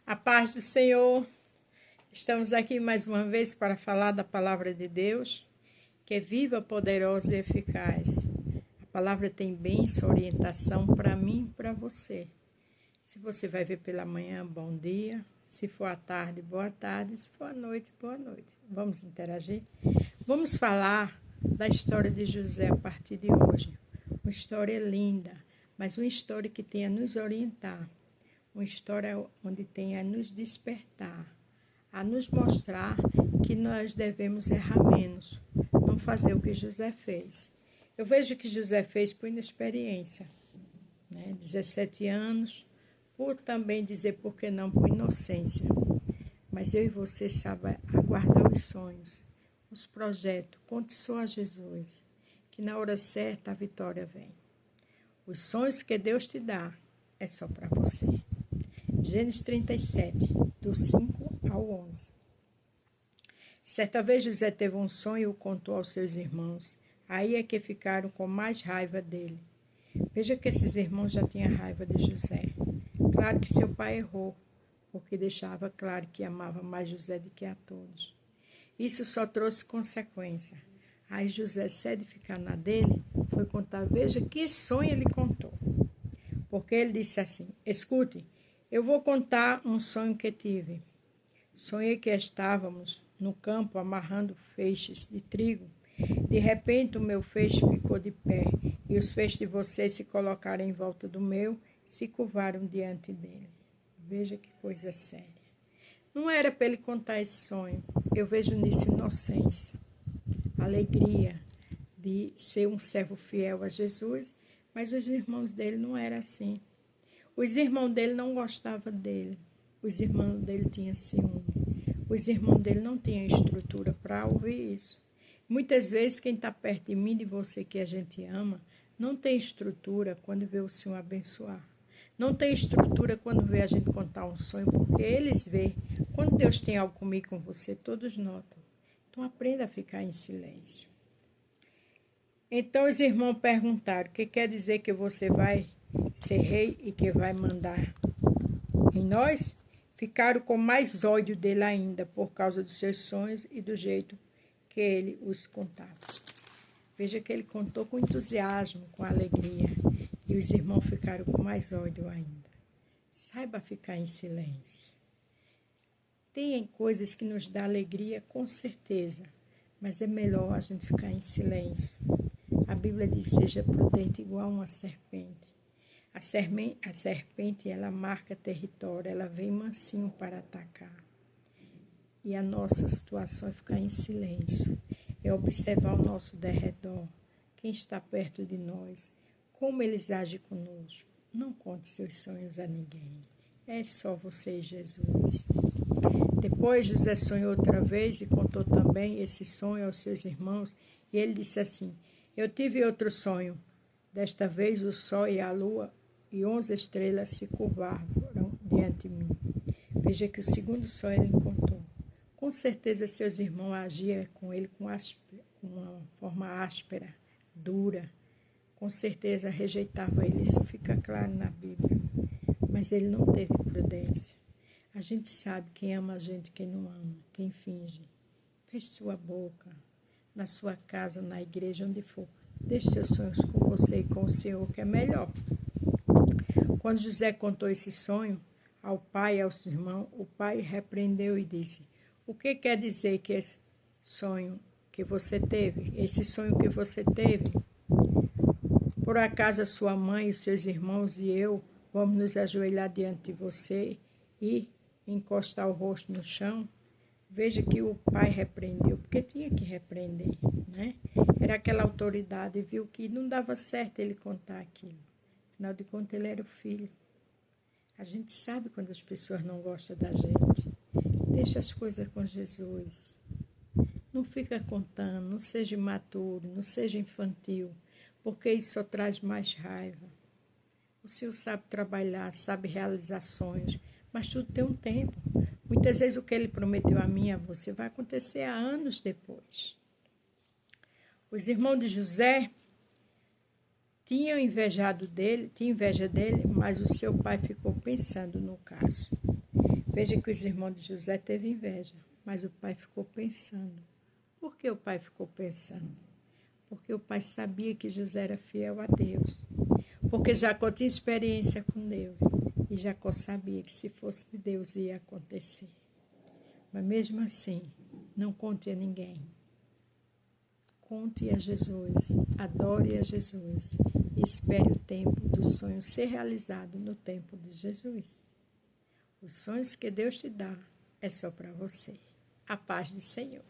A paz do Senhor. Estamos aqui mais uma vez para falar da palavra de Deus, que é viva, poderosa e eficaz. A palavra tem bênção, orientação para mim e para você. Se você vai ver pela manhã, bom dia. Se for à tarde, boa tarde. Se for à noite, boa noite. Vamos interagir? Vamos falar da história de José a partir de hoje. Uma história linda, mas uma história que tem a nos orientar. Uma história onde tem a nos despertar, a nos mostrar que nós devemos errar menos, não fazer o que José fez. Eu vejo que José fez por inexperiência, 17 anos, por também dizer por que não, por inocência. Mas eu e você sabem aguardar os sonhos, os projetos, conte só a Jesus, que na hora certa a vitória vem. Os sonhos que Deus te dá é só para você. Gênesis 37, do 5 ao 11. Certa vez José teve um sonho e o contou aos seus irmãos. Aí é que ficaram com mais raiva dele. Veja que esses irmãos já tinham raiva de José. Claro que seu pai errou, porque deixava claro que amava mais José do que a todos. Isso só trouxe consequência. Aí José, cede ficar na dele, foi contar. Veja que sonho ele contou. Porque ele disse assim: escute, eu vou contar um sonho que tive. Sonhei que estávamos no campo amarrando feixes de trigo. De repente o meu feixe ficou de pé e os feixes de vocês se colocaram em volta do meu e se curvaram diante dele. Veja que coisa séria. Não era para ele contar esse sonho. Eu vejo nisso inocência, alegria de ser um servo fiel a Jesus, mas os irmãos dele não eram assim. Os irmãos dele não gostavam dele. Os irmãos dele tinham ciúme. Os irmãos dele não tinham estrutura para ouvir isso. Muitas vezes quem está perto de mim, de você que a gente ama, não tem estrutura quando vê o Senhor abençoar. Não tem estrutura quando vê a gente contar um sonho, porque eles veem. Quando Deus tem algo comigo, com você, todos notam. Então aprenda a ficar em silêncio. Então os irmãos perguntaram: o que quer dizer que você vai ser rei e que vai mandar em nós? Ficaram com mais ódio dele ainda por causa dos seus sonhos e do jeito que ele os contava. Veja que ele contou com entusiasmo, com alegria, e os irmãos ficaram com mais ódio ainda. Saiba ficar em silêncio. Tem coisas que nos dão alegria, com certeza, mas é melhor a gente ficar em silêncio. A Bíblia diz: seja prudente igual uma serpente. A serpente, ela marca território, ela vem mansinho para atacar. E a nossa situação é ficar em silêncio, é observar o nosso derredor, quem está perto de nós, como eles agem conosco. Não conte seus sonhos a ninguém, é só você e Jesus. Depois José sonhou outra vez e contou também esse sonho aos seus irmãos, e ele disse assim: eu tive outro sonho. Desta vez o sol e a lua e 11 estrelas se curvaram diante de mim. Veja que o segundo sonho ele contou. Com certeza seus irmãos agiam com ele com uma forma áspera, dura. Com certeza rejeitava ele, isso fica claro na Bíblia. Mas ele não teve prudência. A gente sabe quem ama a gente, quem não ama, quem finge. Feche sua boca, na sua casa, na igreja, onde for. Deixe seus sonhos com você e com o Senhor, que é melhor. Quando José contou esse sonho ao pai e aos irmãos, o pai repreendeu e disse: o que quer dizer que esse sonho que você teve? Esse sonho que você teve? Por acaso a sua mãe, os seus irmãos e eu vamos nos ajoelhar diante de você e encostar o rosto no chão? Veja que o pai repreendeu, porque tinha que repreender, Era aquela autoridade, viu que não dava certo ele contar aquilo. Afinal de contas, ele era o filho. A gente sabe quando as pessoas não gostam da gente. Deixa as coisas com Jesus. Não fica contando, não seja imaturo, não seja infantil, porque isso só traz mais raiva. O Senhor sabe trabalhar, sabe realizar sonhos, mas tudo tem um tempo. Muitas vezes o que ele prometeu a mim e a você vai acontecer há anos depois. Os irmãos de José tinham inveja dele, mas o seu pai ficou pensando no caso. Veja que os irmãos de José teve inveja, mas o pai ficou pensando. Por que o pai ficou pensando? Porque o pai sabia que José era fiel a Deus. Porque Jacó tinha experiência com Deus. E Jacó sabia que se fosse de Deus ia acontecer. Mas mesmo assim, não conte a ninguém. Conte a Jesus, adore a Jesus e espere o tempo do sonho ser realizado no tempo de Jesus. Os sonhos que Deus te dá é só para você. A paz do Senhor.